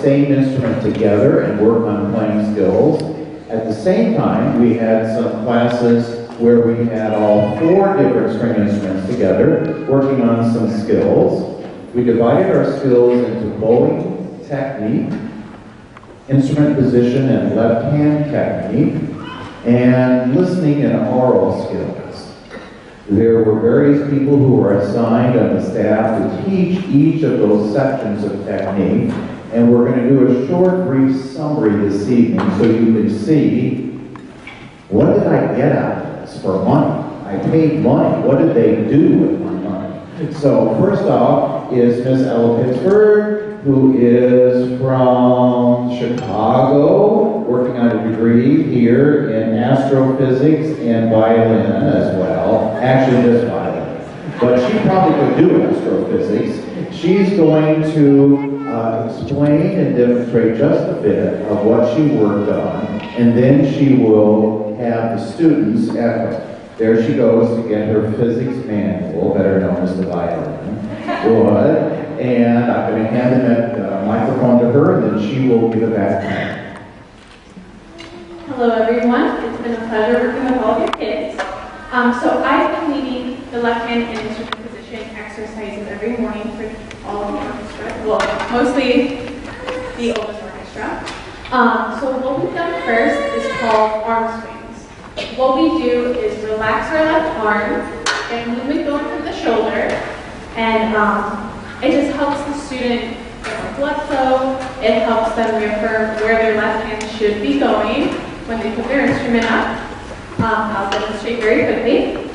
same instrument together and work on playing skills. At the same time, we had some classes where we had all 4 different string instruments together, working on some skills. We divided our skills into bowing technique, instrument position and left hand technique, and listening and oral skills. There were various people who were assigned on the staff to teach each of those sections of technique, and we're going to do a short, brief summary this evening so you can see, what did I get out of this for money? I paid money. What did they do with my money? So first off is Miss Ella Pittsburgh, who is from Chicago, working on a degree here in astrophysics and violin as well. Actually, just violin. But she probably could do astrophysics. She's going to explain and demonstrate just a bit of what she worked on, and then she will have the students echo. There she goes to get her physics manual, better known as the violin. Good. And I'm going to hand the microphone to her, and then she will give it back to me. Hello everyone, it's been a pleasure working with all of your kids. So I've been leading the left hand and instrument position exercises every morning for all of the orchestra, well, mostly the oldest orchestra. So what we've done first is called arm swings. What we do is relax our left arm, get movement going from the shoulder, and it just helps the student get more blood flow. It helps them reaffirm where their left hand should be going when they put their instrument up. I'll demonstrate very quickly.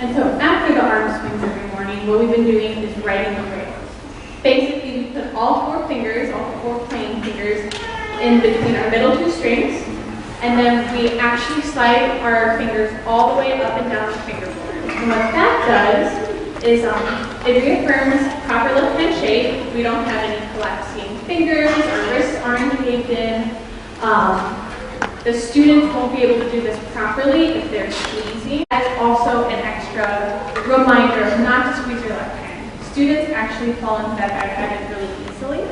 And so after the arm swings every morning, what we've been doing is writing the rails. Basically, we put all 4 fingers, all 4 playing fingers, in between our middle 2 strings, and then we actually slide our fingers all the way up and down the fingerboard. And what that does is it reaffirms proper left hand shape. We don't have any collapsing fingers, our wrists aren't caved in. The students won't be able to do this properly if they're squeezing. That's also an extra reminder of not to squeeze your left hand. Students actually fall into that bad habit really easily,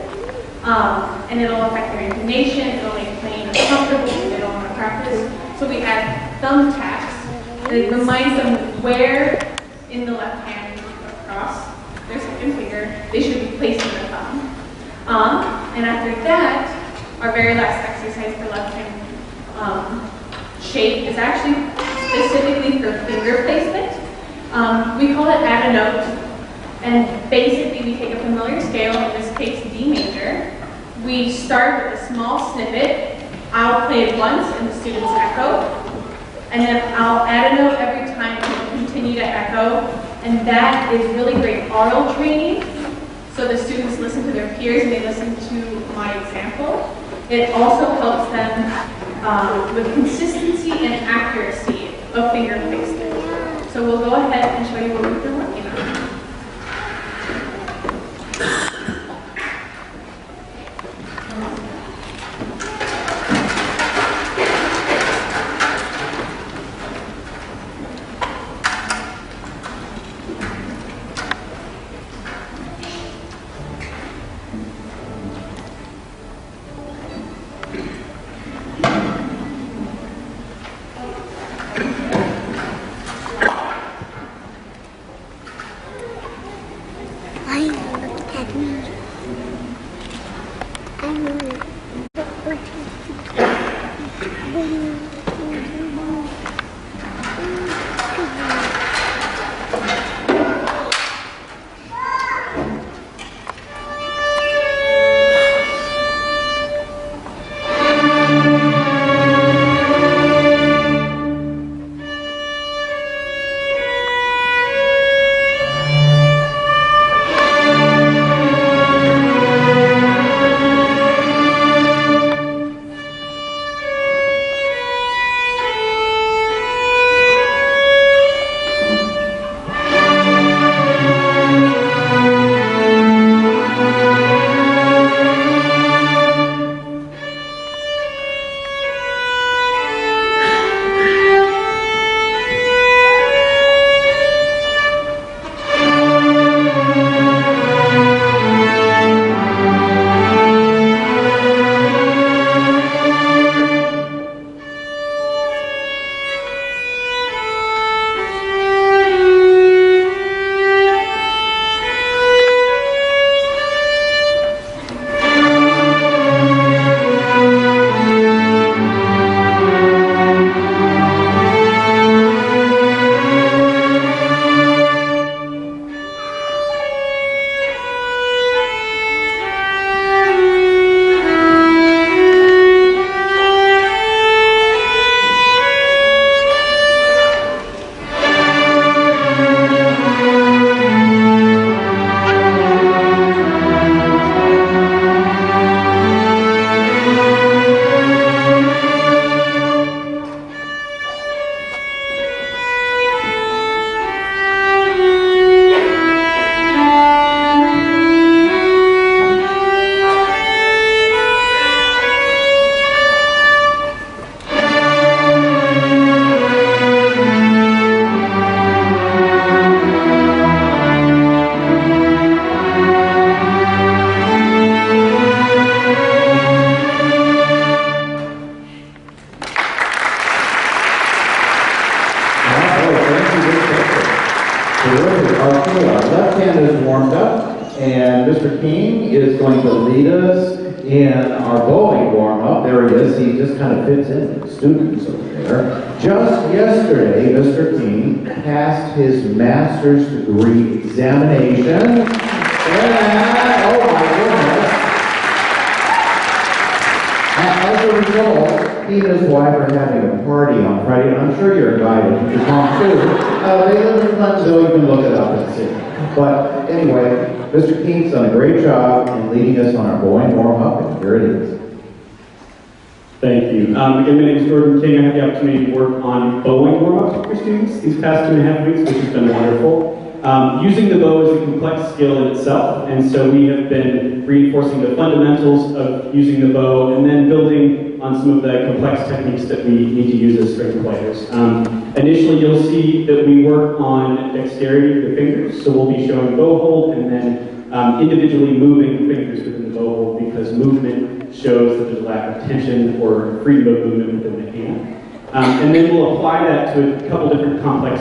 and it'll affect their intonation, it'll make playing uncomfortable if they don't want to practice. So we add thumb taps, and it reminds them where in the left hand across their second finger they should be placing their thumb. And after that, our very last exercise for left hand shape is actually specifically for finger placement. We call it add a note. And basically, we take a familiar scale, in this case D major. We start with a small snippet. I'll play it once and the students echo. And then I'll add a note every time and we'll continue to echo. And that is really great oral training. So the students listen to their peers and they listen to my example. It also helps them with consistency and accuracy of finger placement. So we'll go ahead and show you what we've been working on. left hand is warmed up, and Mr. King is going to lead us in our bowling warm-up. There he is. He just kind of fits in with the students over there. Just yesterday, Mr. King passed his master's degree examination. And, oh my goodness. As a result, he and his wife are having a party on Friday. I'm sure you're invited. You can come too. They live in Clintonville. You can look it up and see. But anyway, Mr. King's done a great job in leading us on our bowling warm-up, and here it is. Thank you. Again, my name is Jordan King. I had the opportunity to work on bowling warm-ups for students these past 2.5 weeks, which has been wonderful. Using the bow is a complex skill in itself, and so we have been reinforcing the fundamentals of using the bow and then building on some of the complex techniques that we need to use as string players. Initially, you'll see that we work on dexterity of the fingers, so we'll be showing bow hold and then individually moving the fingers within the bow hold, because movement shows that there's a lack of tension or freedom of movement within the hand. And then we'll apply that to a couple different complex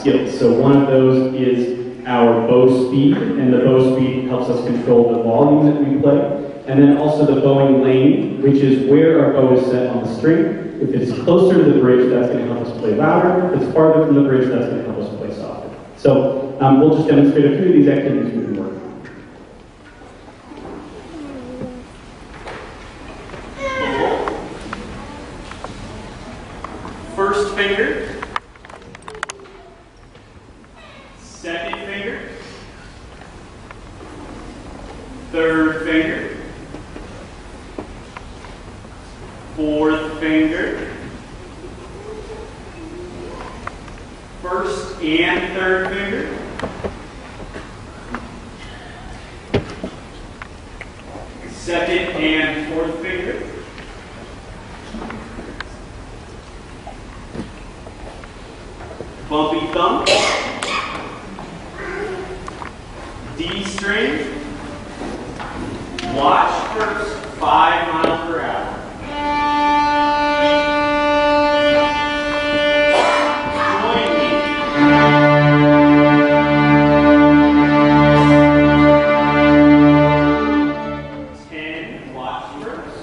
skills. So one of those is our bow speed, and the bow speed helps us control the volume that we play. And then also the bowing lane, which is where our bow is set on the string. If it's closer to the bridge, that's going to help us play louder. If it's farther from the bridge, that's going to help us play softer. So we'll just demonstrate a few of these activities we can work on. First finger, second finger, third finger, fourth finger, first and third finger, second and fourth finger, bumpy thumb, D string, watch first, 5 miles per hour. Join me. 10, watch first.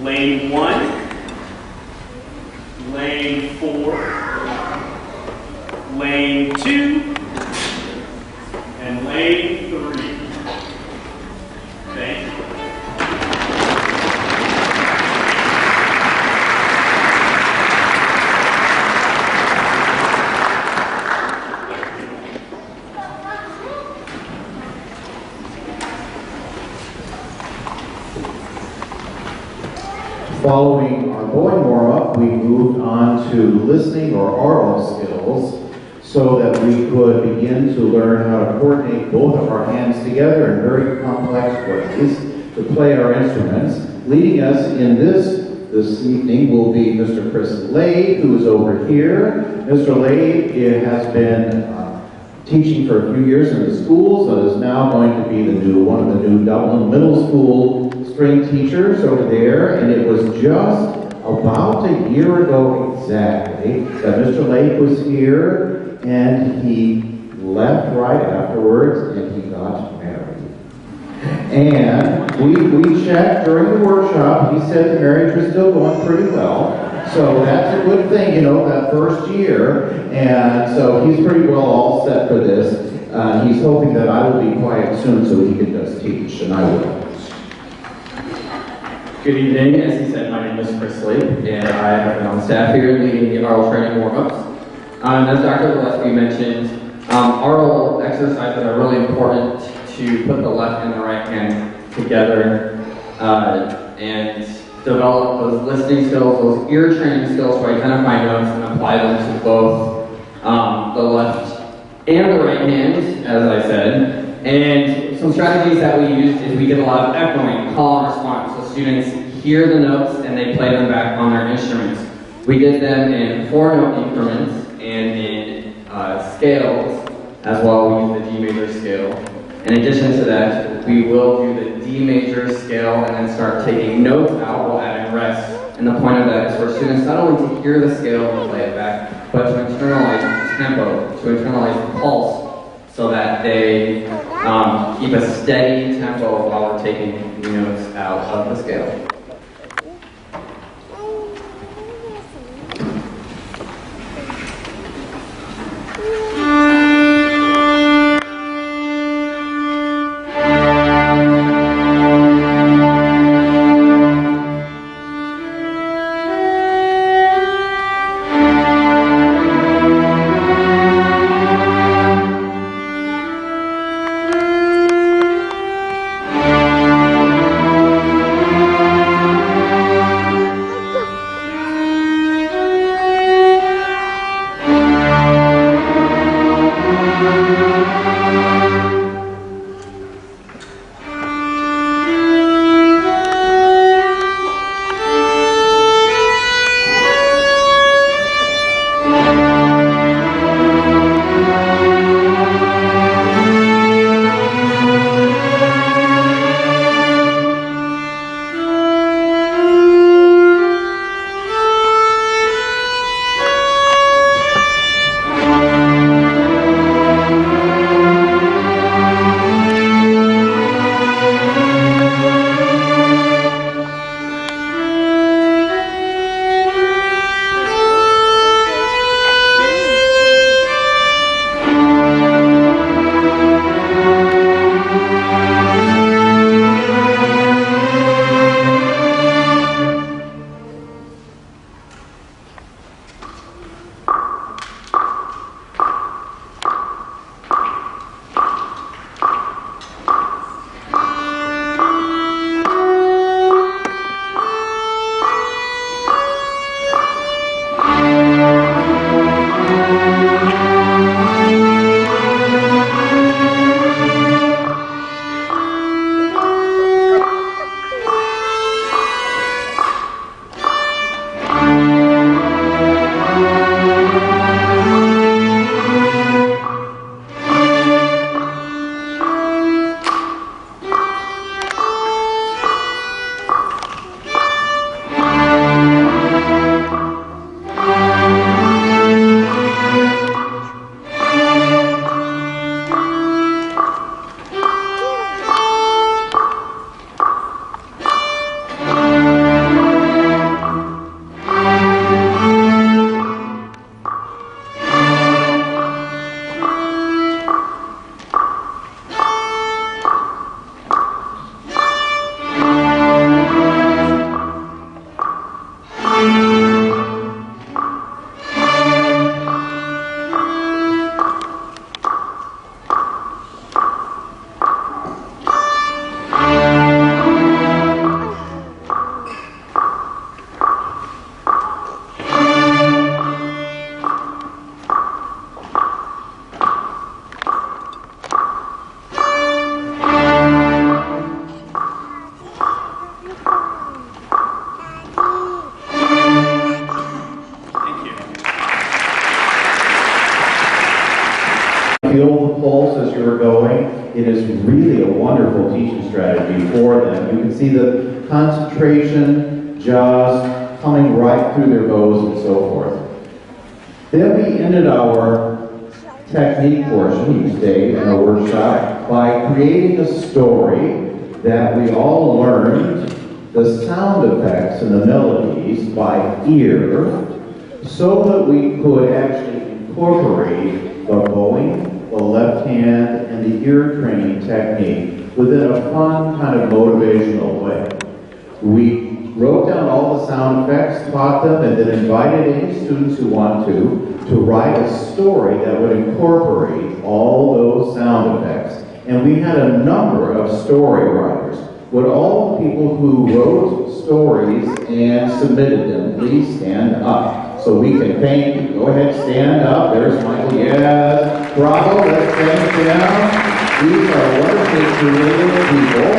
Lane 1, lane 4, lane 2, and lane 3. Thank you. Following our bowling warm-up, we moved on to listening or oral skills so that we could begin to learn how to coordinate both of our hands together in very complex ways to play our instruments. Leading us in this evening will be Mr. Chris Lade, who is over here. Mr. Lade has been teaching for a few years in the schools and is now going to be one of the new Dublin Middle School string teachers over there, and it was just about a year ago exactly that Mr. Lake was here, and he left right afterwards, and he got married. And we checked during the workshop. He said the marriage was still going pretty well, so that's a good thing, you know, that first year, and so he's pretty well all set for this. He's hoping that I will be quiet soon so he can just teach, and I will. Good evening. As he said, my name is Chris Lee, and I have been on staff here leading the oral training warm-ups. As Dr. Gillespie mentioned, Our little exercises are really important to put the left and the right hand together and develop those listening skills, those ear training skills to identify notes and apply them to both the left and the right hand, as I said. And some strategies that we used is we did a lot of echoing, call and response, so students hear the notes and they play them back on their instruments. We did them in 4-note increments and in scales as well. We used the D major scale. In addition to that, we will do the D major scale and then start taking notes out while adding rest. And the point of that is for students not only to hear the scale and play it back, but to internalize tempo, to internalize pulse, so that they keep a steady tempo while we're taking notes out of the scale. feel the pulse as you're going. It is really a wonderful teaching strategy for them. You can see the concentration just coming right through their bows and so forth. Then we ended our technique portion each day in our workshop by creating a story that we all learned the sound effects and the melodies by ear so that we could actually incorporate the bowing, the left hand, and the ear training technique within a fun kind of motivational way. We wrote down all the sound effects, taught them, and then invited any students who want to write a story that would incorporate all those sound effects. And we had a number of story writers. Would all the people who wrote stories and submitted them please stand up so we can thank you? Go ahead, stand up. There's Michael. Yes. Bravo. Let's thank them. These are wonderfully creative people.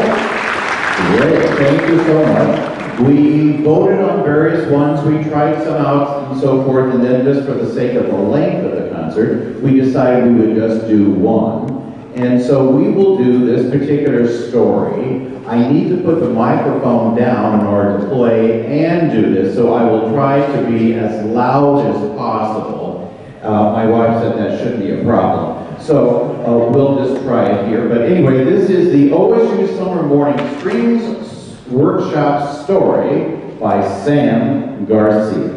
Great. Thank you so much. We voted on various ones. We tried some out and so forth. And then just for the sake of the length of the concert, we decided we would just do one. And so we will do this particular story. I need to put the microphone down in order to play and do this, so I will try to be as loud as possible. My wife said that shouldn't be a problem. So we'll just try it here. But anyway, this is the OSU Summer Morning Strings Workshop story by Sam Garcia.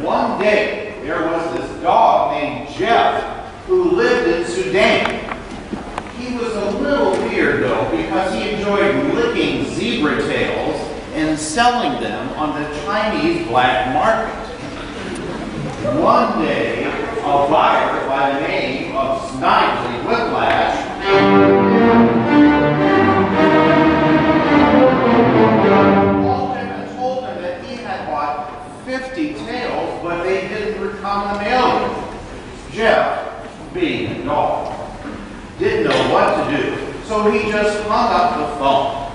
One day, there was this dog named Jeff who lived in Sudan. He was a little weird though because he enjoyed licking zebra tails and selling them on the Chinese black market. One day, a buyer by the name of Snidely Whiplash called him and told him that he had bought 50 tails, but they didn't come in the mail. Jeff, being a dog, didn't know what to do, so he just hung up the phone.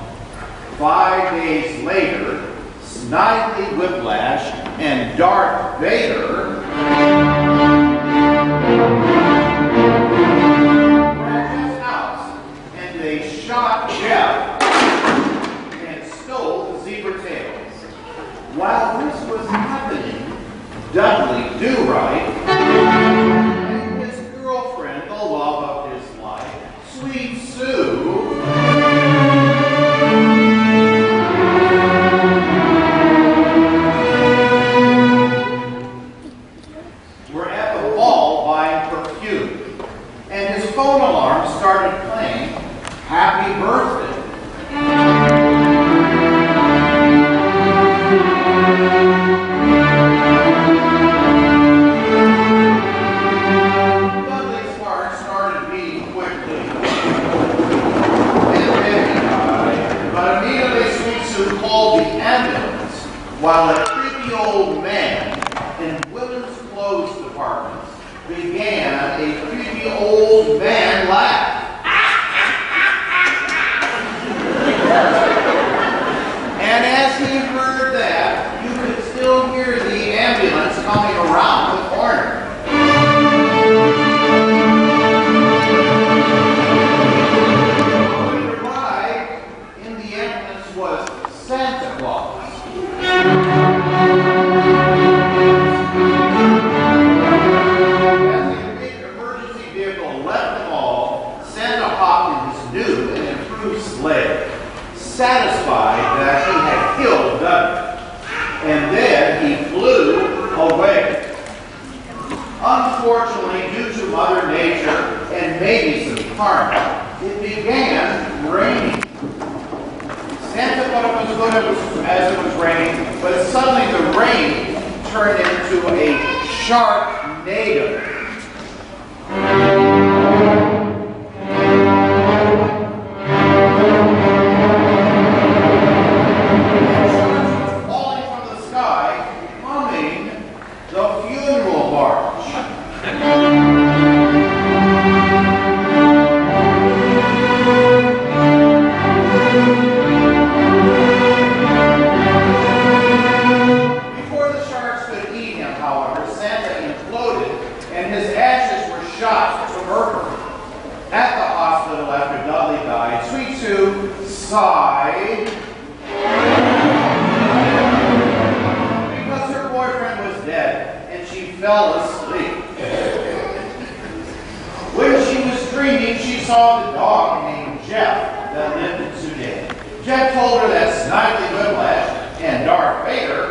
5 days later, Snidely Whiplash and Darth Vader were at his house, and they shot Jeff and stole the zebra tails. While this was happening, Dudley Do-Right and his girlfriend, the love of his life, Sweet Sue, were at the mall buying perfume, and his phone alarm started playing Happy Birthday. Dudley's heart started beating quickly. And then he died. But immediately Sweet Sue called the ambulance while a creepy old man in women's clothes departments began a creepy old man laugh. And as he heard that, you could still hear the ambulance coming around the corner. When he arrived, in the ambulance was Santa Claus. As the emergency vehicle left the mall, Santa hopped in his new and improved sleigh, satisfied that he had killed Dudley. And then he flew away. Unfortunately, due to Mother Nature and maybe some karma, it began raining. Santa thought it was good as it was raining, but suddenly the rain turned into a sharknado. Falling from the sky, humming the funeral march. Before the sharks could eat him, however, Santa imploded and his ashes were shot to Mercury. At the hospital after Dudley died, Sweet Sue sighed because her boyfriend was dead and she fell asleep. When she was dreaming, she saw the dog named Jeff that lived in Sudan. Jeff told her that Snidely Whiplash and Darth Vader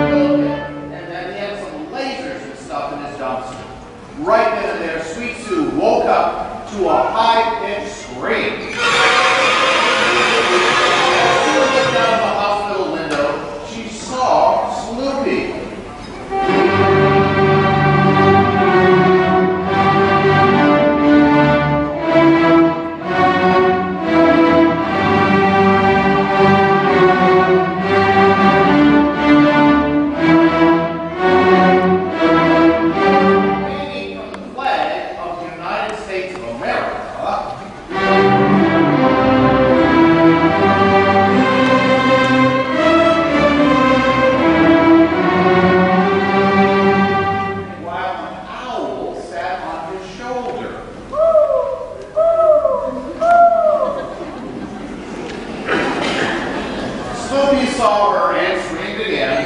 killed him, and that he had some lasers and stuff in his dumpster. Sloopy. Hanging from the flag of the United States of America. While an owl sat on his shoulder. Sloopy saw her and screamed again.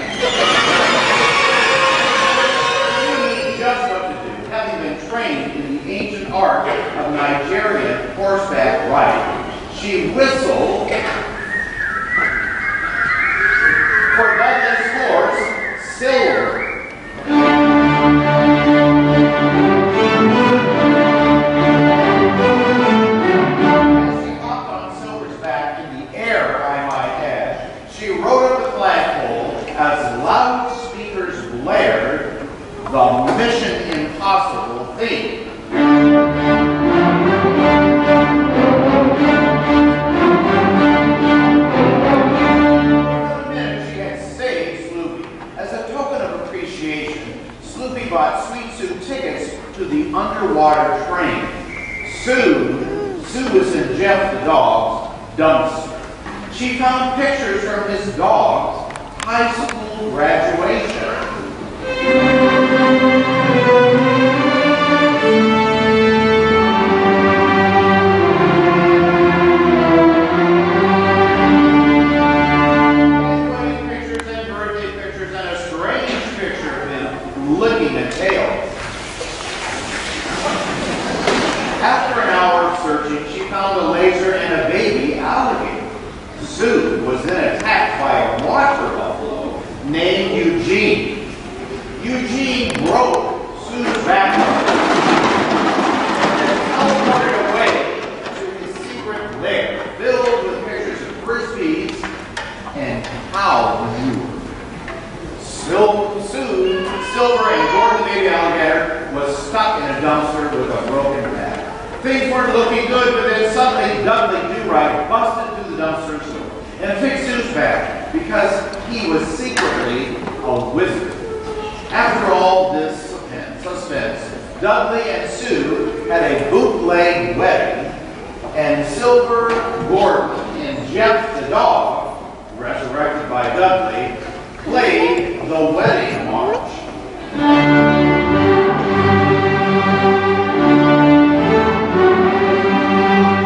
She knew just what to do, having been trained in the ancient art of Nigerian horseback riding. She whistled for Dudley's horse, Silver. As she hopped on Silver's back in the air, I might add, she rode up the flagpole as loudspeakers blared the Mission Impossible theme. For the minute she had saved Sloopy. As a token of appreciation, Sloopy bought Sweet Sue tickets to the underwater train. Sue was in Jeff the dog's dumpster. She found pictures from his dog's high school graduation. Wedding pictures and birthday pictures and a strange picture of him licking a tail. After an hour of searching, she found a laser and a baby alligator. Sue was then attacked by a water buffalo named Eugene. Eugene broke Sue's back and teleported away to his secret lair filled with pictures of frisbees and cow manure. Silver and Gordon the baby alligator was stuck in a dumpster with a broken back. Things weren't looking good, but then suddenly Dudley Do-Right busted through the dumpster and fixed Sue's back because he was secretly a wizard. After all this suspense, Dudley and Sue had a bootleg wedding, and Silver, Gordon, and Jeff the dog, resurrected by Dudley, played the wedding march.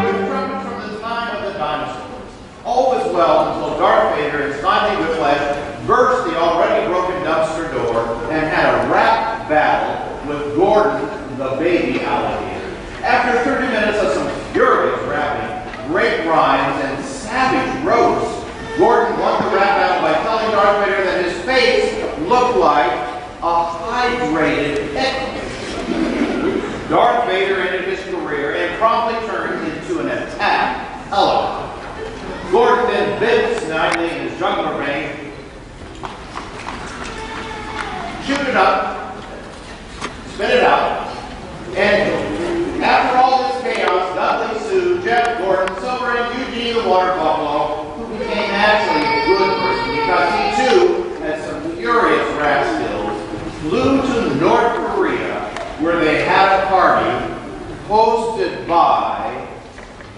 With trumpets from the time of the dinosaurs, all was well until Darth Vader and Smiley Whiplash burst the already broken dumpster door and had a rap battle with Gordon the baby alligator. After 30 minutes of some furious rapping, great rhymes, and savage roasts, Gordon won the rap battle by telling Darth Vader that his face looked like a hydrated picnic. Darth Vader ended his career and promptly turned into an attack elephant. Gordon then bit Snidely in his jugular vein, chewed it up, spit it out, and after all this chaos, Dudley, Sue, Jeff, Gordon, Silver, and Eugene the water buffalo, who became actually a good person because he too had some furious rap skills, flew to North Korea where they had a party hosted by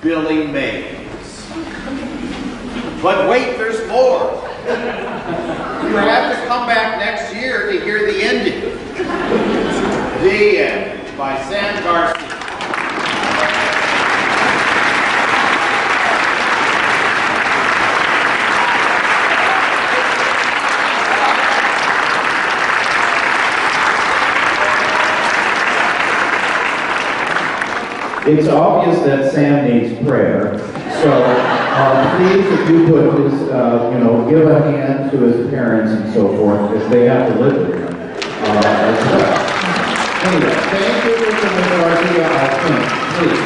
Billy Mays. But wait, there's more. You have to come back next year to hear the ending. The End by Sam Garcia. It's obvious that Sam needs prayer, so please, if you would, just, give a hand to his parents and so forth, because they have to live with him as well. Anyway, thank you, Mr. Garcia. Please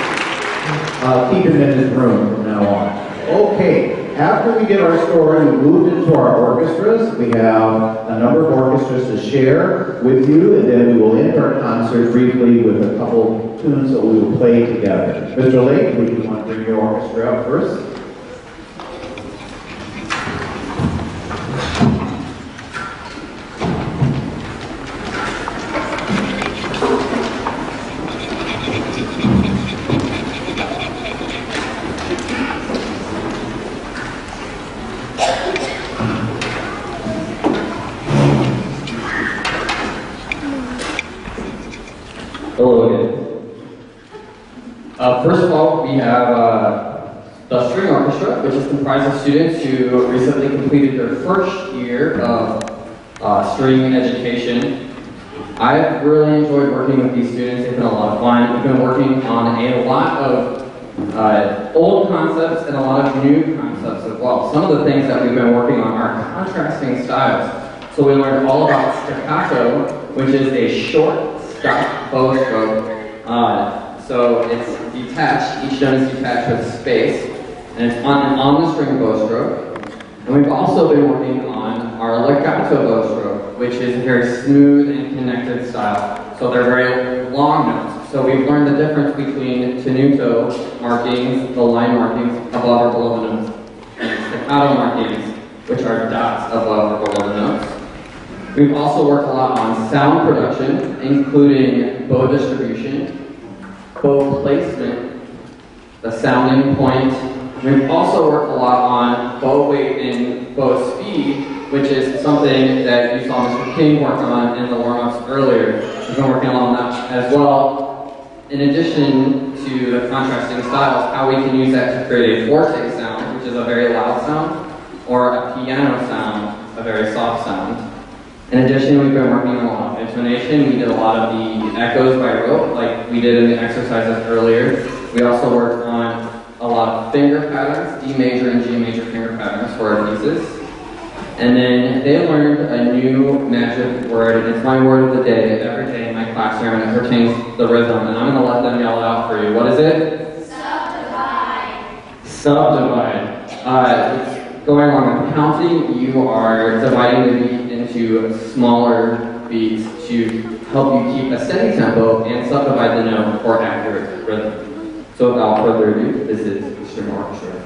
keep him in his room from now on. Okay. After we get our story, we moved into our orchestras. We have a number of orchestras to share with you, and then we will end our concert briefly with a couple tunes that we will play together. Mr. Lake, would you want to bring your orchestra up first? Hello again. First of all, we have the string orchestra, which is comprised of students who recently completed their first year of string education. I've really enjoyed working with these students. It's been a lot of fun. We've been working on a lot of old concepts and a lot of new concepts as well. Some of the things that we've been working on are contrasting styles. So we learned all about staccato, which is a short stop bow stroke. So it's detached, each note is detached with space, and it's on the string bow stroke. And we've also been working on our legato bow stroke, which is a very smooth and connected style. So they're very long notes. So we've learned the difference between tenuto markings, the line markings above or below the notes, and staccato markings, which are dots above or below the notes. We've also worked a lot on sound production, including bow distribution, bow placement, the sounding point. We've also worked a lot on bow weight and bow speed, which is something that you saw Mr. King work on in the warm-ups earlier. We've been working on that as well. In addition to the contrasting styles, how we can use that to create a forte sound, which is a very loud sound, or a piano sound, a very soft sound. In addition, we've been working on a lot of intonation. We did a lot of the echoes by rote, like we did in the exercises earlier. We also worked on a lot of finger patterns, D major and G major finger patterns for our pieces. And then they learned a new magic word, and it's my word of the day every day in my classroom, and it pertains to the rhythm. And I'm going to let them yell it out for you. What is it? Subdivide. Subdivide. Going along with counting, you are dividing the beat into smaller beats to help you keep a steady tempo and subdivide the note for accurate rhythm. So without further ado, this is the string orchestra.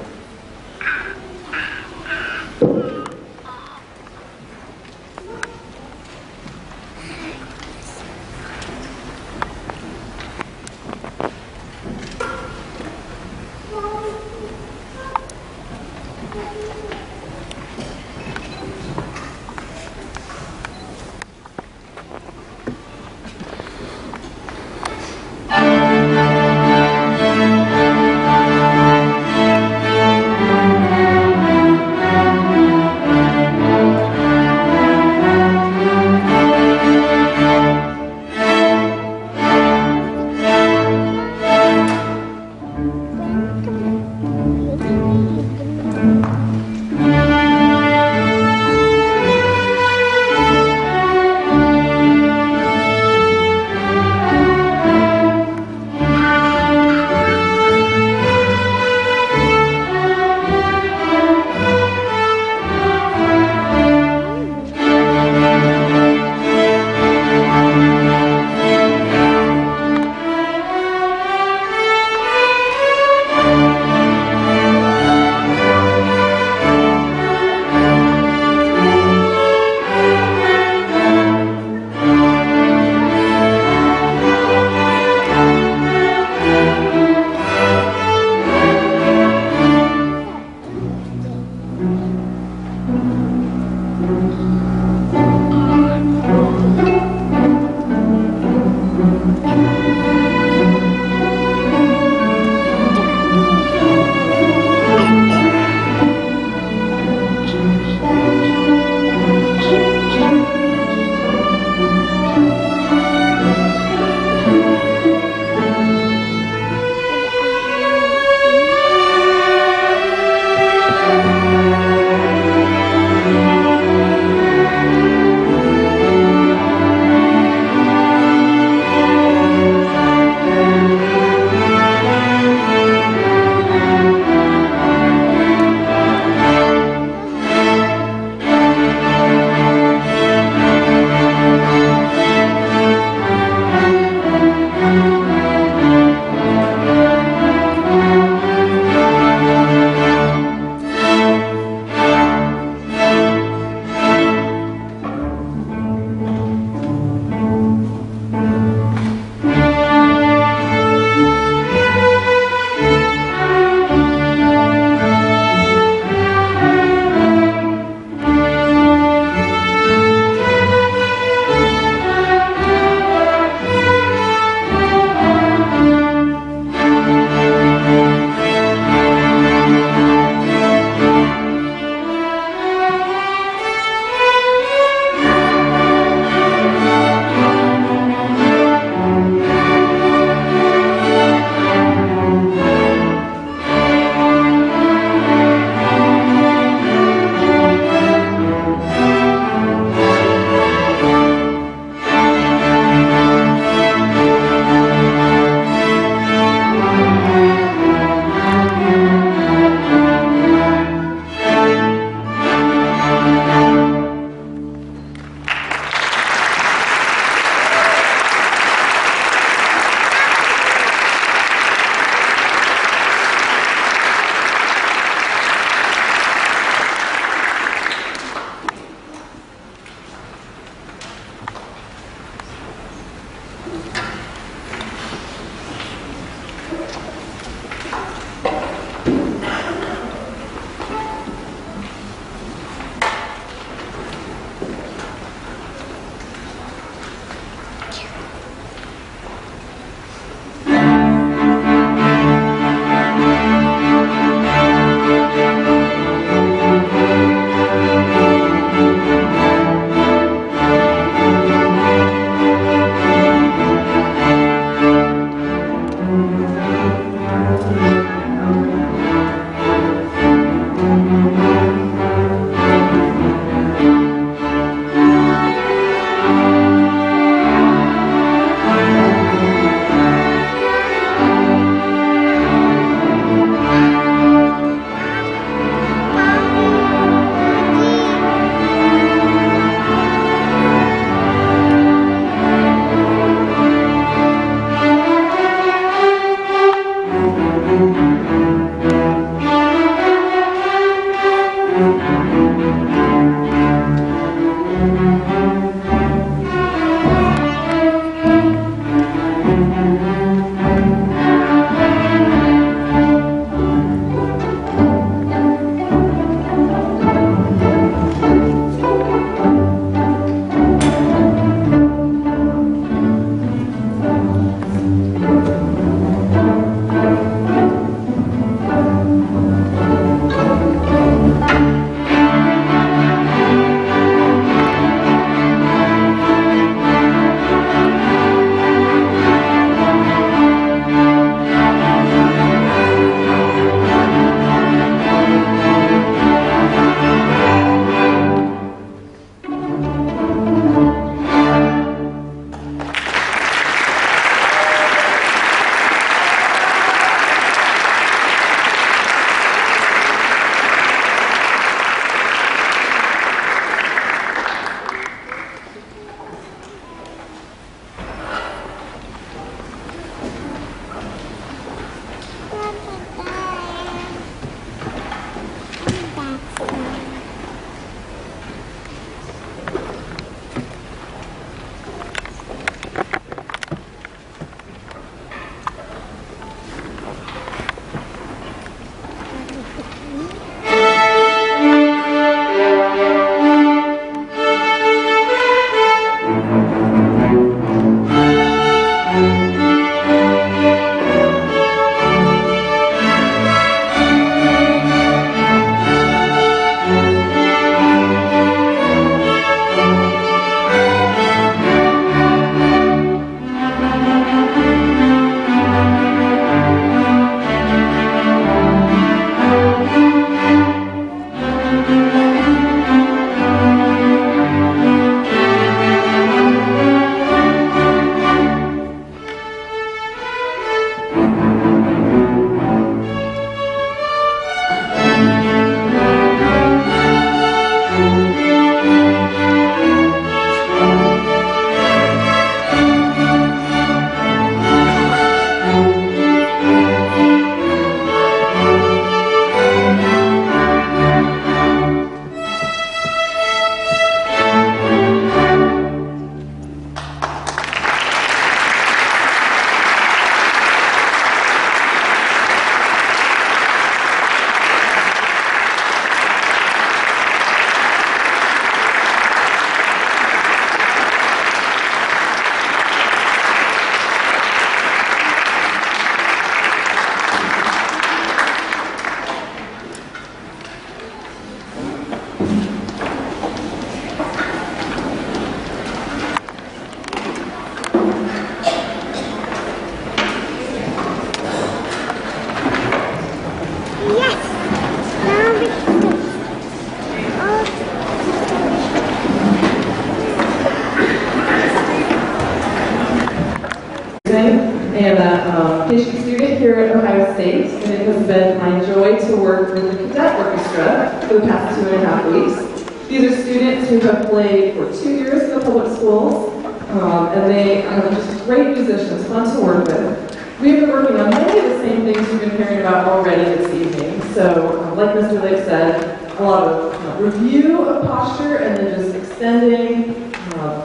and a PhD student here at Ohio State, and it has been my joy to work with the cadet orchestra for the past 2.5 weeks. These are students who have played for 2 years in the public schools, and they are just great musicians, fun to work with. We've been working on many of the same things you've been hearing about already this evening. So, like Mr. Lake said, a lot of review of posture and then just extending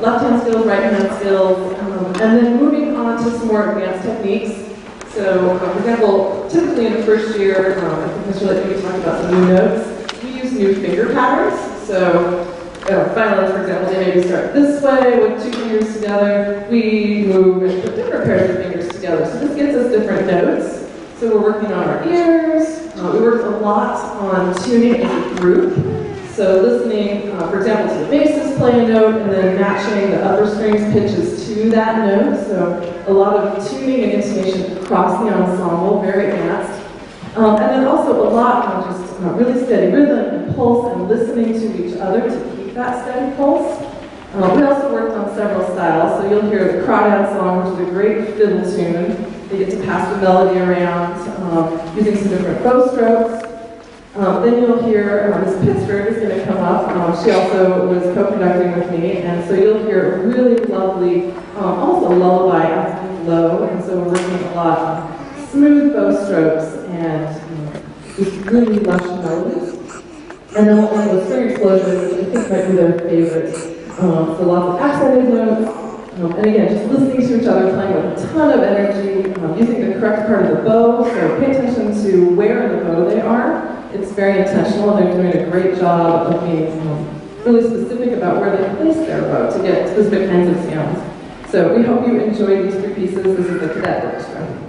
left-hand skills, right-hand skills, and then moving on to some more advanced techniques. So, for example, typically in the first year, I think Mr. Lake maybe talked about some new notes. We use new finger patterns. So, violins, for example, they maybe start this way with 2 fingers together. We move and put different pairs of fingers together. So this gets us different notes. So we're working on our ears. We worked a lot on tuning as a group. So listening, for example, to the basses play a note and then matching the upper strings pitches to that note. So a lot of tuning and intonation across the ensemble, very advanced. And then also a lot on just really steady rhythm and pulse and listening to each other to keep that steady pulse. We also worked on several styles, so you'll hear the crawdad song, which is a great fiddle tune. They get to pass the melody around using some different bow strokes. Then you'll hear Miss Pittsburgh is going to come up. She also was co-conducting with me, and so you'll hear a really lovely, almost a lullaby as low, and so we're working a lot on smooth bow strokes and just really lush melodies. And then we'll end with string explosion, which I think might be their favorite. So lots of accented notes. And again, just listening to each other, playing with a ton of energy, using the correct part of the bow. So pay attention to where in the bow they are. It's very intentional, and they're doing a great job of being really specific about where they place their bow to get specific kinds of sounds. So we hope you enjoy these 3 pieces. This is the cadet orchestra.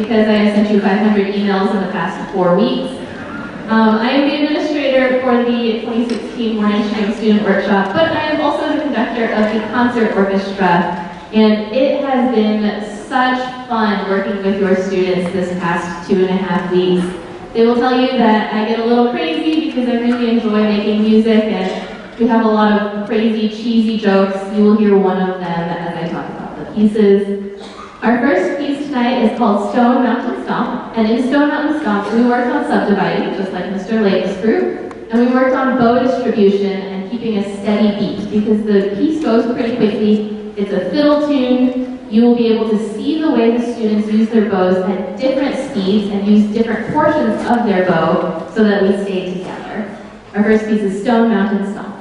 because I have sent you 500 emails in the past 4 weeks. I am the administrator for the 2016 Morning Stream Student Workshop, but I am also the conductor of the concert orchestra, and it has been such fun working with your students this past 2.5 weeks. They will tell you that I get a little crazy because I really enjoy making music, and we have a lot of crazy, cheesy jokes. You will hear one of them as I talk about the pieces. Our first piece tonight is called Stone Mountain Stomp, and in Stone Mountain Stomp, we worked on subdividing, just like Mr. Lake's group, and we worked on bow distribution and keeping a steady beat, because the piece goes pretty quickly. It's a fiddle tune. You will be able to see the way the students use their bows at different speeds and use different portions of their bow so that we stay together. Our first piece is Stone Mountain Stomp.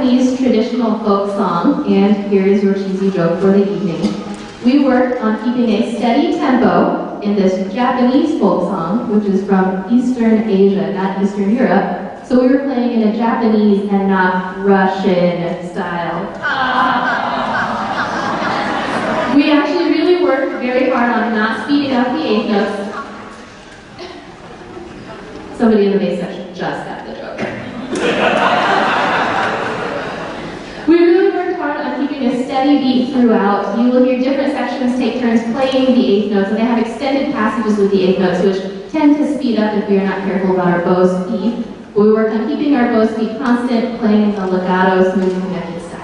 Japanese traditional folk song, and here is your cheesy joke for the evening. We worked on keeping a steady tempo in this Japanese folk song, which is from Eastern Asia, not Eastern Europe. So we were playing in a Japanese and not Russian style. We actually really worked very hard on not speeding up the eighth notes. Somebody in the bass section just got the joke. We really worked hard on keeping a steady beat throughout. You will hear different sections take turns playing the eighth notes, and they have extended passages with the eighth notes, which tend to speed up if we are not careful about our bow speed. We work on keeping our bow speed constant, playing a legato, smooth, connected style.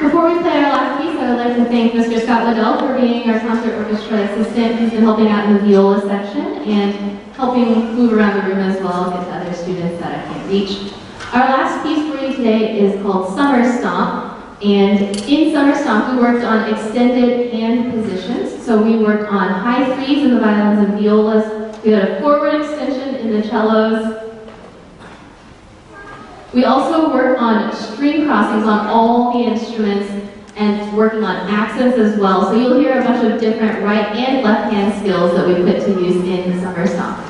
Before we play our last piece, I would like to thank Mr. Scott Liddell for being our concert orchestra assistant. He's been helping out in the viola section and helping move around the room as well, get to other students that I can't reach. Our last piece for you today is called Summer Stomp. And in summer stomp, we worked on extended hand positions. So we worked on high threes in the violins and violas. We had a forward extension in the cellos. We also worked on string crossings on all the instruments and working on accents as well. So you'll hear a bunch of different right and left hand skills that we put to use in summer stomp.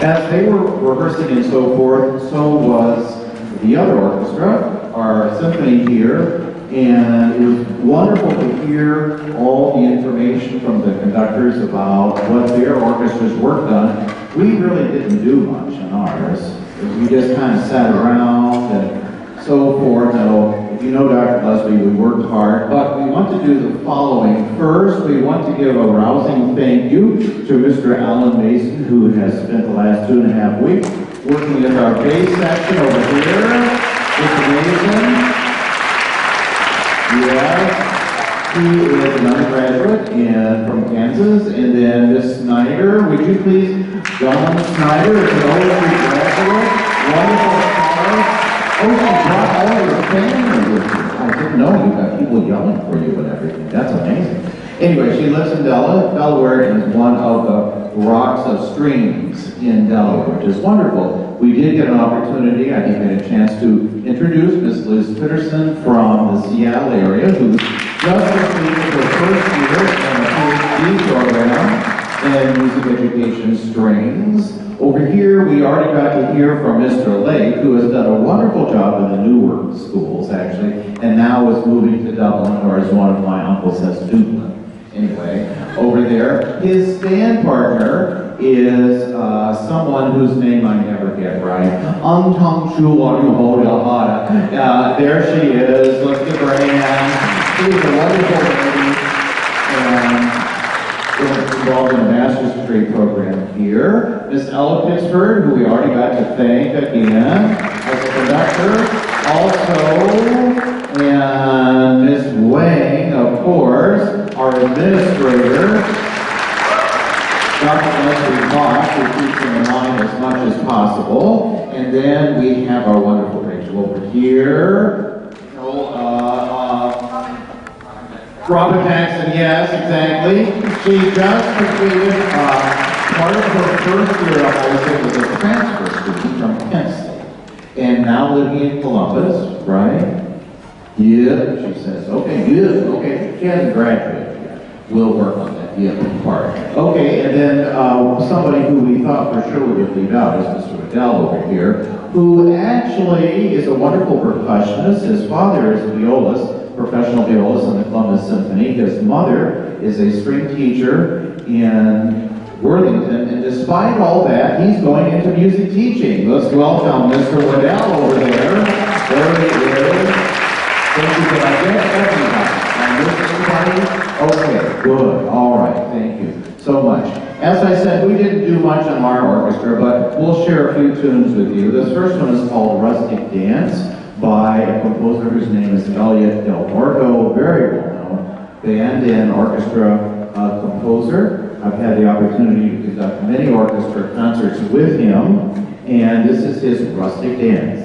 As they were rehearsing and so forth, so was the other orchestra, our symphony here, and it was wonderful to hear all the information from the conductors about what their orchestras worked on. We really didn't do much in ours. We just kind of sat around and so forth. Now, if you know Dr. Leslie, we worked hard, but we want to do the following. First, we want to give a rousing thank you to Mr. Alan Mason, who has spent the last 2.5 weeks working with our bass section over here. Mr. Mason. Yes, he is an undergraduate from Kansas. And then Miss Snyder, would you please, John Snyder is an OSU graduate. Wonderful scholar. Oh, she brought all your family with you. I didn't know you got people yelling for you and everything. That's amazing. Anyway, she lives in Delaware and is one of the rocks of streams in Delaware, which is wonderful. We did get an opportunity, I did get a chance to introduce Miss Liz Peterson from the Seattle area, who just completed her first year in a PhD program in music education strings. Over here, we already got to hear from Mr. Lake, who has done a wonderful job in the Newark schools, actually, and now is moving to Dublin, or as one of my uncles says, Dublin. Anyway, over there, his stand partner is someone whose name I never get right. There she is. Let's give her a hand. She's a wonderful lady, and involved in a master's degree program here. Miss Ella Pittsford, who we already got to thank again as a conductor. Also, and Miss Wang, of course, our administrator. Dr. Leslie Moss, who keeps in mind as much as possible. And then we have our wonderful Rachel over here. Robin Jackson, yes, exactly. She just completed part of her first year of high school was a transfer student from Kent State. And now living in Columbus, right? Yeah, she says, okay, good, okay. She hasn't graduated yet. we'll work on that part. Okay, and then somebody who we thought for sure would leave out is Mr. Waddell over here, who actually is a wonderful percussionist. His father is a violist, professional violist in the Columbus Symphony. His mother is a string teacher in Worthington, and despite all that, he's going into music teaching. Let's welcome Mr. Waddell over there. There he is. Thank you for that. Everybody. Okay, good. All right. Thank you so much. As I said, we didn't do much on our orchestra, but we'll share a few tunes with you. This first one is called Rustic Dance by a composer whose name is Elliot Del Morgo, very well-known band and orchestra composer. I've had the opportunity to conduct many orchestra concerts with him, and this is his Rustic Dance.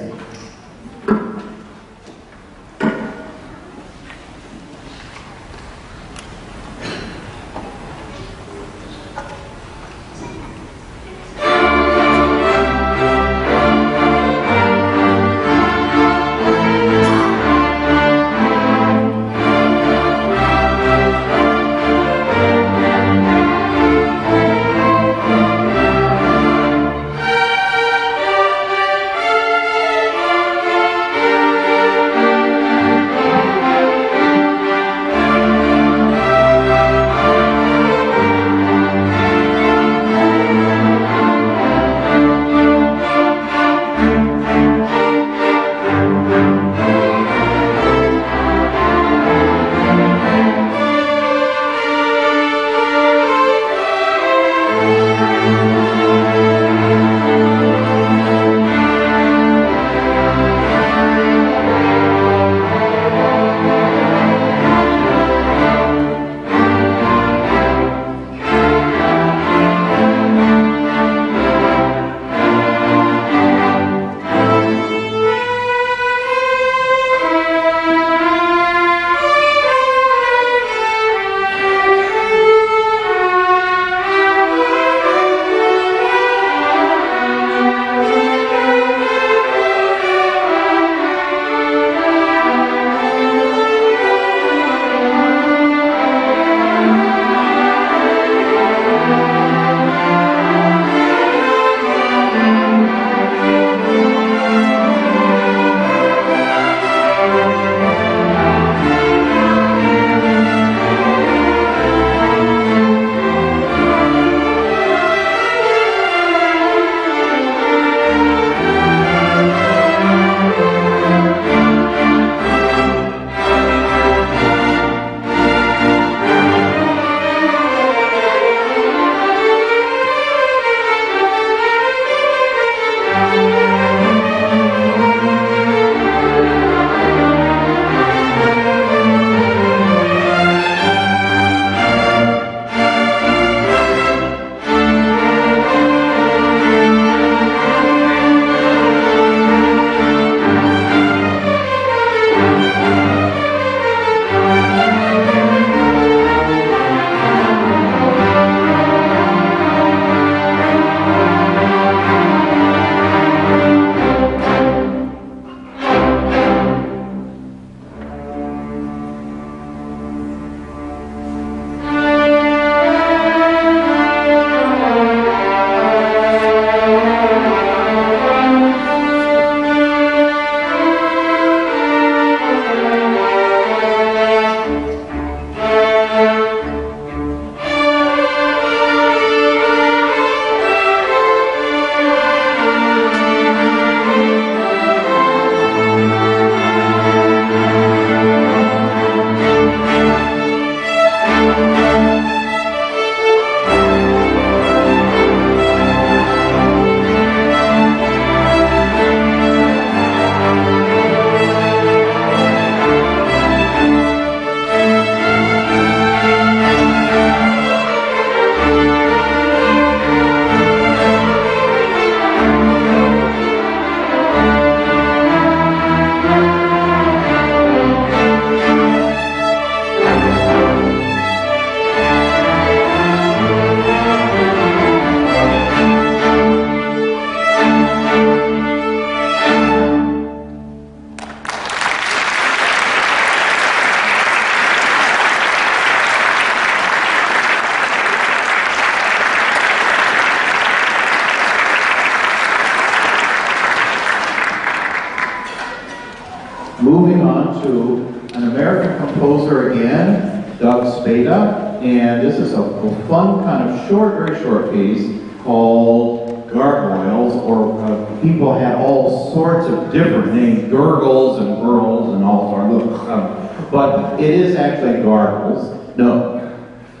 Zeta, and this is a fun kind of short, very short piece called Gargoyles, or people had all sorts of different names, Gurgles and Girls and all sorts, but it is actually Gargles. No,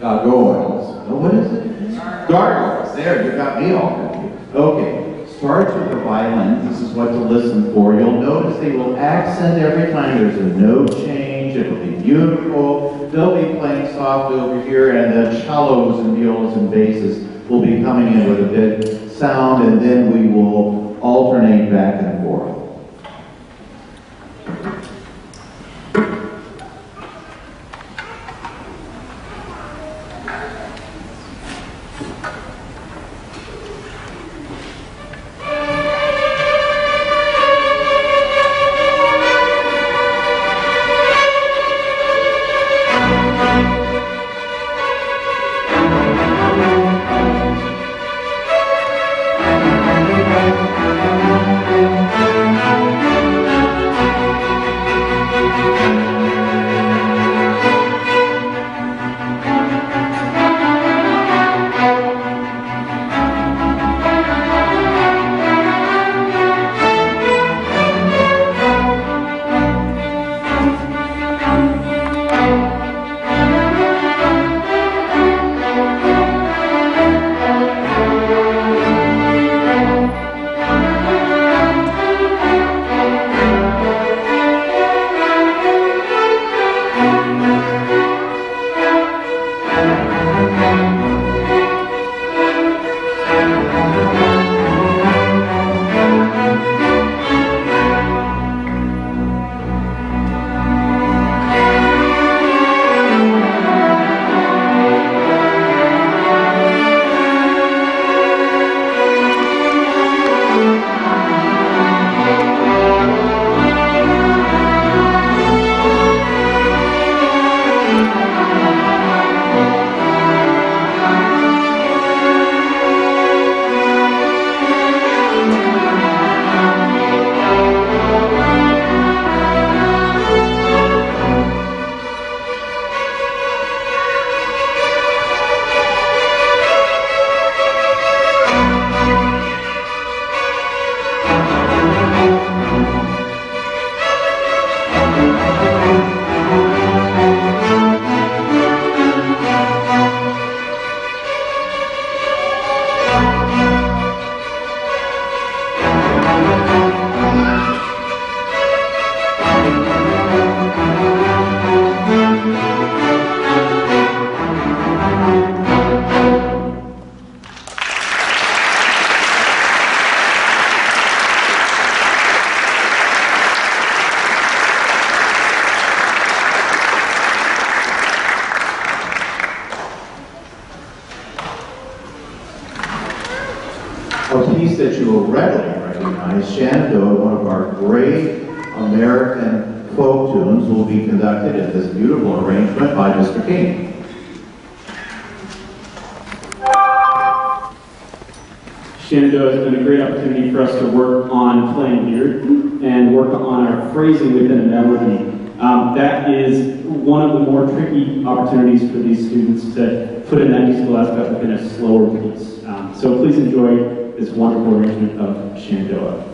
Gargoyles. No, what is it? Gargoyles. There, you got me all confused. Okay, starts with the violin. This is what to listen for. You'll notice they will accent every time there's a note change. It'll be beautiful. They'll be playing soft over here, and the cellos and violas and basses will be coming in with a big sound, and then we will alternate back and forth. A piece that you will readily recognize, Shenandoah, one of our great American folk tunes, will be conducted in this beautiful arrangement by Mr. King. Shenandoah has been a great opportunity for us to work on playing here and work on our phrasing within a melody. That is one of the more tricky opportunities for these students to put in that musical aspect within a slower piece. So please enjoy this wonderful arrangement of Shenandoah.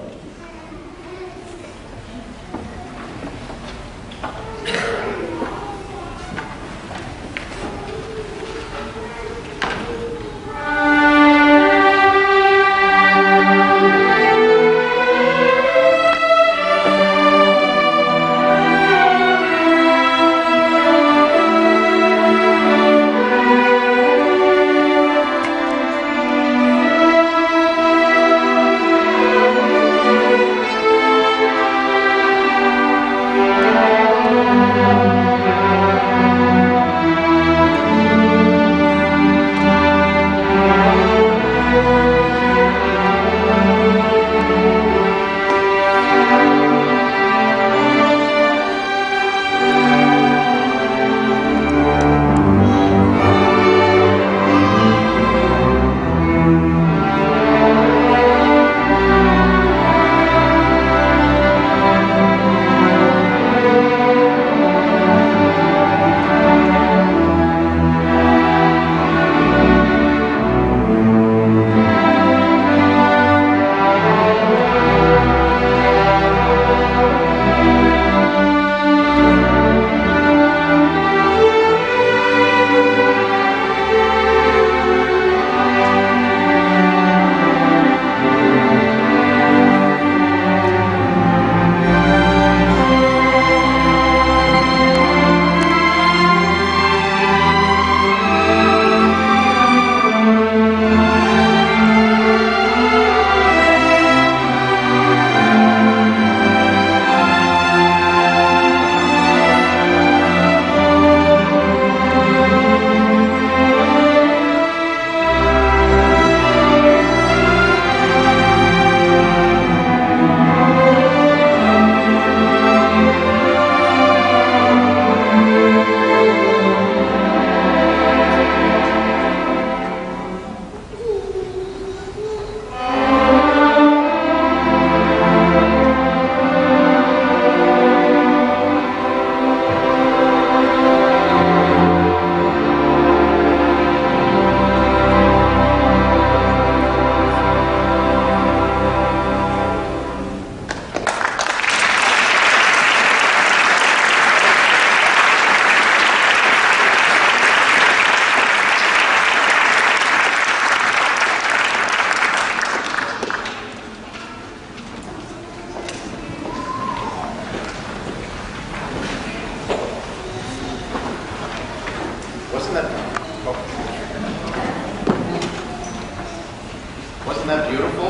Wasn't that beautiful?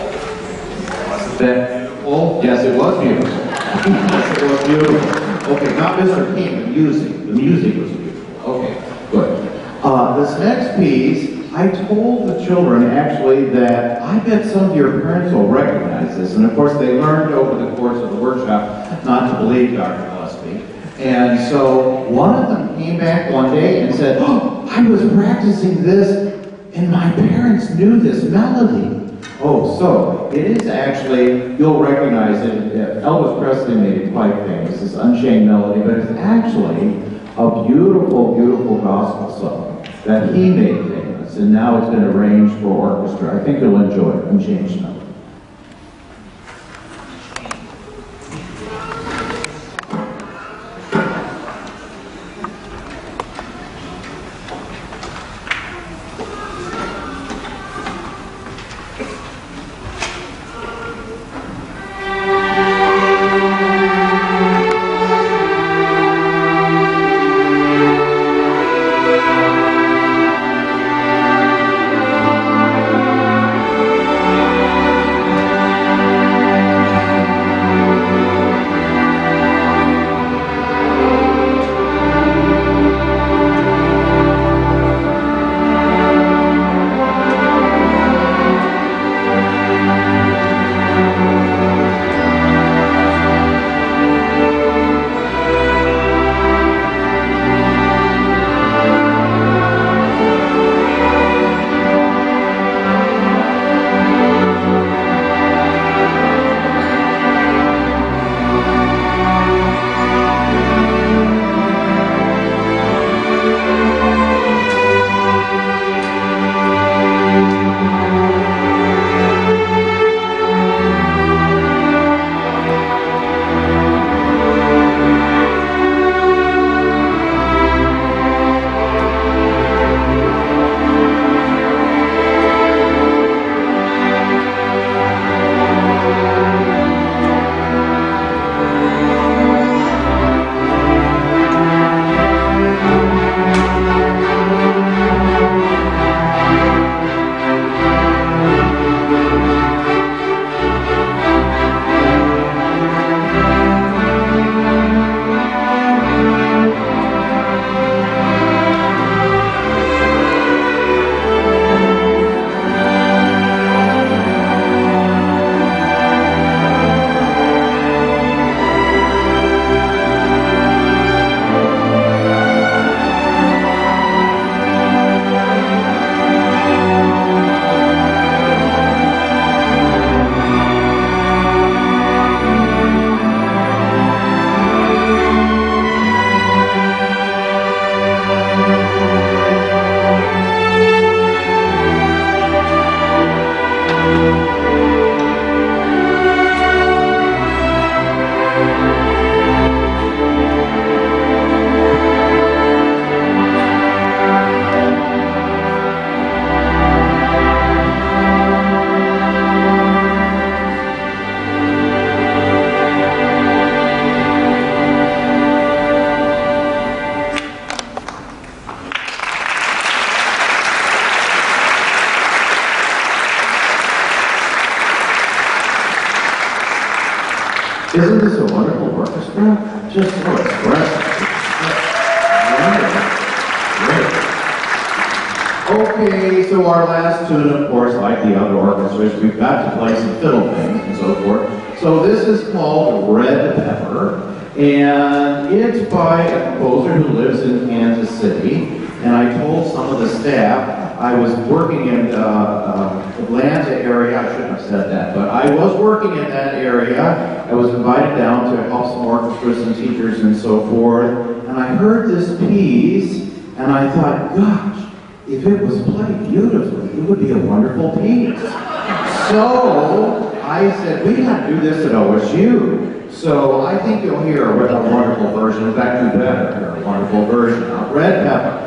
Wasn't that beautiful? Yes, it was beautiful. Yes, it was beautiful. Okay, not Mr. King, the music. The music was beautiful. Okay, good. This next piece, I told the children actually that I bet some of your parents will recognize this, and of course they learned over the course of the workshop not to believe Dr. Gillespie. And so one of them came back one day and said, "Oh, I was practicing this and my parents knew this melody." Oh, so it is actually, you'll recognize it. Elvis Presley made it quite famous, this Unchained Melody, but it's actually a beautiful, beautiful gospel song that he made famous, and now it's been arranged for orchestra. I think you'll enjoy it, Unchained Melody. Isn't this a wonderful orchestra? Just so expressive. Great. Okay, so our last tune, of course, like the other orchestras, we've got to play some fiddle things and so forth. So this is called Red Pepper, and it's by a composer who lives in Kansas City. And I told some of the staff, I was working in the Atlanta area, I shouldn't have said that, but I was working in that area. I was invited down to help some orchestras and teachers and so forth. And I heard this piece, and I thought, gosh, if it was played beautifully, it would be a wonderful piece. So I said, we got to do this at OSU. So I think you'll hear a wonderful version. In fact, you better hear a wonderful version of Red Pepper.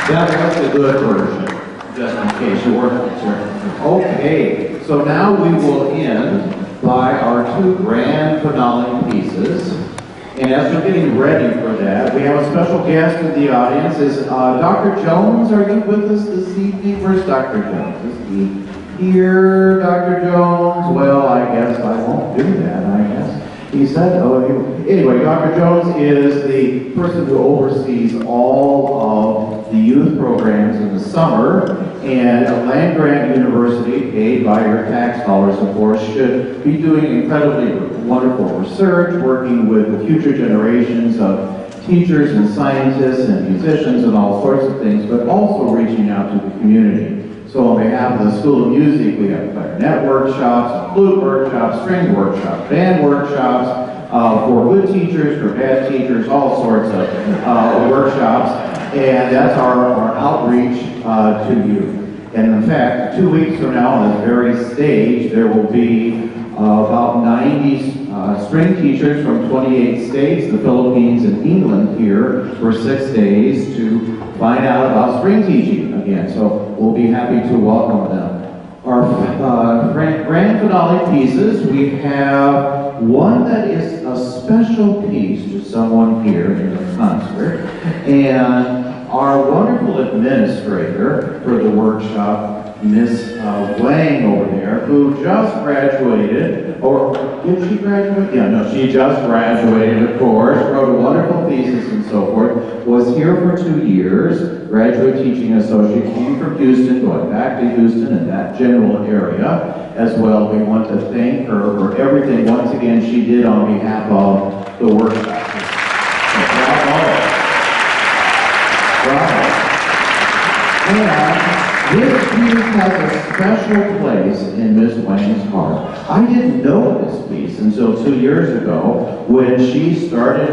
That was a good version, just in case you weren't concerned. Okay, so now we will end by our two grand finale pieces. And as we're getting ready for that, we have a special guest in the audience. Is Dr. Jones, are you with us this evening? Where's Dr. Jones? Is he here, Dr. Jones? Well, I guess I won't do that, I guess. He said, anyway, Dr. Jones is the person who oversees all of the youth programs in the summer, and a land-grant university, paid by your tax dollars, of course, should be doing incredibly wonderful research, working with the future generations of teachers and scientists and musicians and all sorts of things, but also reaching out to the community. So on behalf of the School of Music, we have clarinet workshops, flute workshops, string workshops, band workshops, for good teachers, for bad teachers, all sorts of workshops. And that's our outreach to you. And in fact, 2 weeks from now on this very stage, there will be about 90 string teachers from 28 states, the Philippines and England here for 6 days to find out about string teaching again. So we'll be happy to welcome them. Our grand finale pieces, we have one that is a special piece to someone here in the concert, and our wonderful administrator for the workshop, Miss Wang over there, who just graduated, or did she graduate? Yeah, no, she just graduated, of course, wrote wonderful thesis and so forth, was here for 2 years, graduate teaching associate, came from Houston, going back to Houston and that general area as well. We want to thank her for everything once again she did on behalf of the workshop. So, bravo. Bravo. And this piece has a special place in Miss Wang's heart. I didn't know this piece until 2 years ago when she started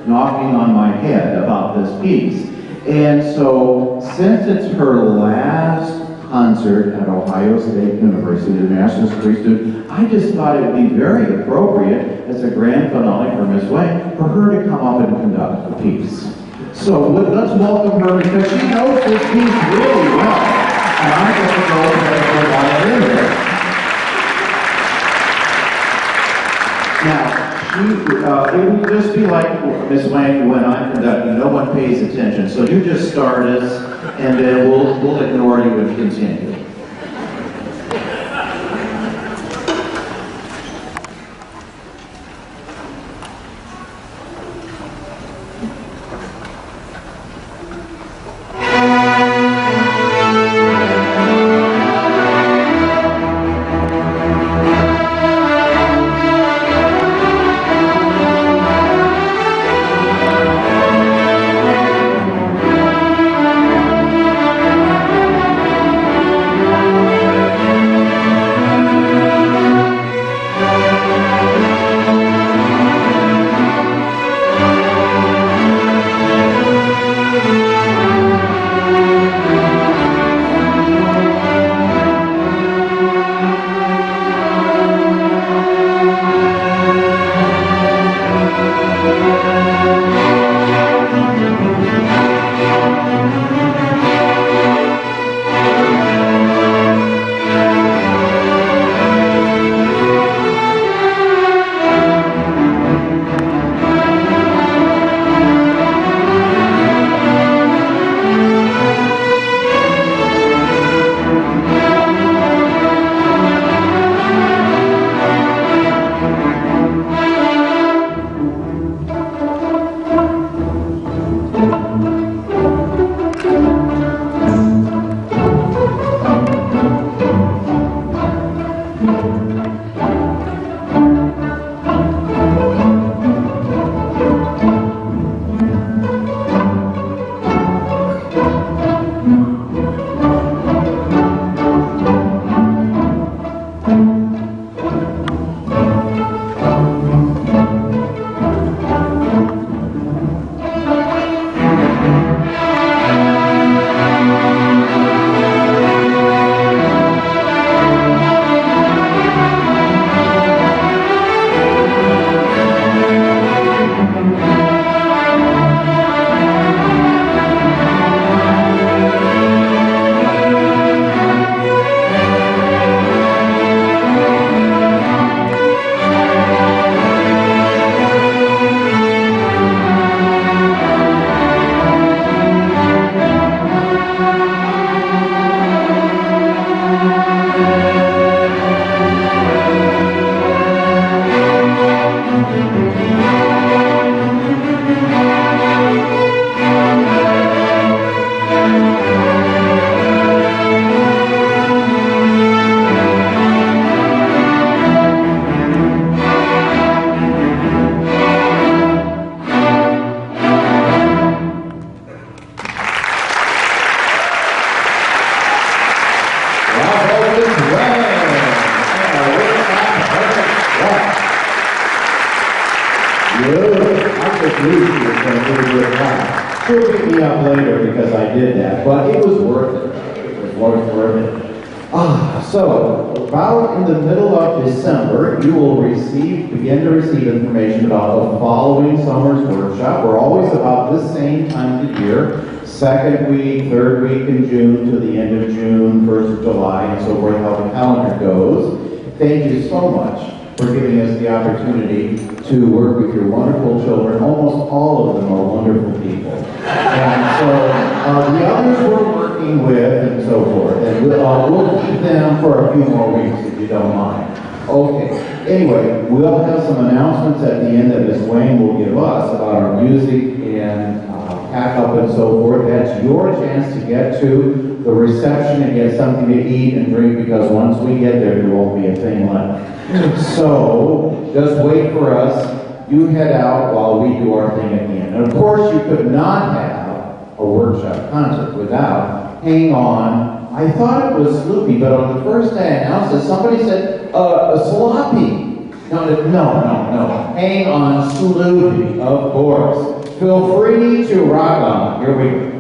knocking on my head about this piece. And so, since it's her last concert at Ohio State University, the master's degree student, I just thought it would be very appropriate as a grand finale for Miss Wang for her to come up and conduct the piece. So let's welcome her because she knows this piece really well. And I'm going to go ahead and put on it in there. Now, it would just be like Miss Wang when I'm conducting, no one pays attention. So you just start us, and then we'll ignore you and continue. Lucy is going to give you a clap. She'll pick me up later because I did that, but it was worth it. It was worth it. So, about in the middle of December, you will begin to receive information about the following summer's workshop. We're always about this same time of the year, second week, third week in June to the end of June, 1st of July, and so forth, how the calendar goes. Thank you so much for giving us the opportunity to work with your wonderful children. Almost all of them are wonderful people. And so the others we're working with and so forth. And we'll keep them for a few more weeks if you don't mind. Okay. Anyway, we'll have some announcements at the end that Ms. Wayne will give us about our music and pack up and so forth. That's your chance to get to the reception and get something to eat and drink, because once we get there won't be a thing left. So, just wait for us. You head out while we do our thing at the end. And of course, you could not have a workshop concert without Hang On. I thought it was Sloopy, but on the first day I announced it, somebody said, Sloppy. No. Hang On Sloopy, of course. Feel free to rock on. Here we go.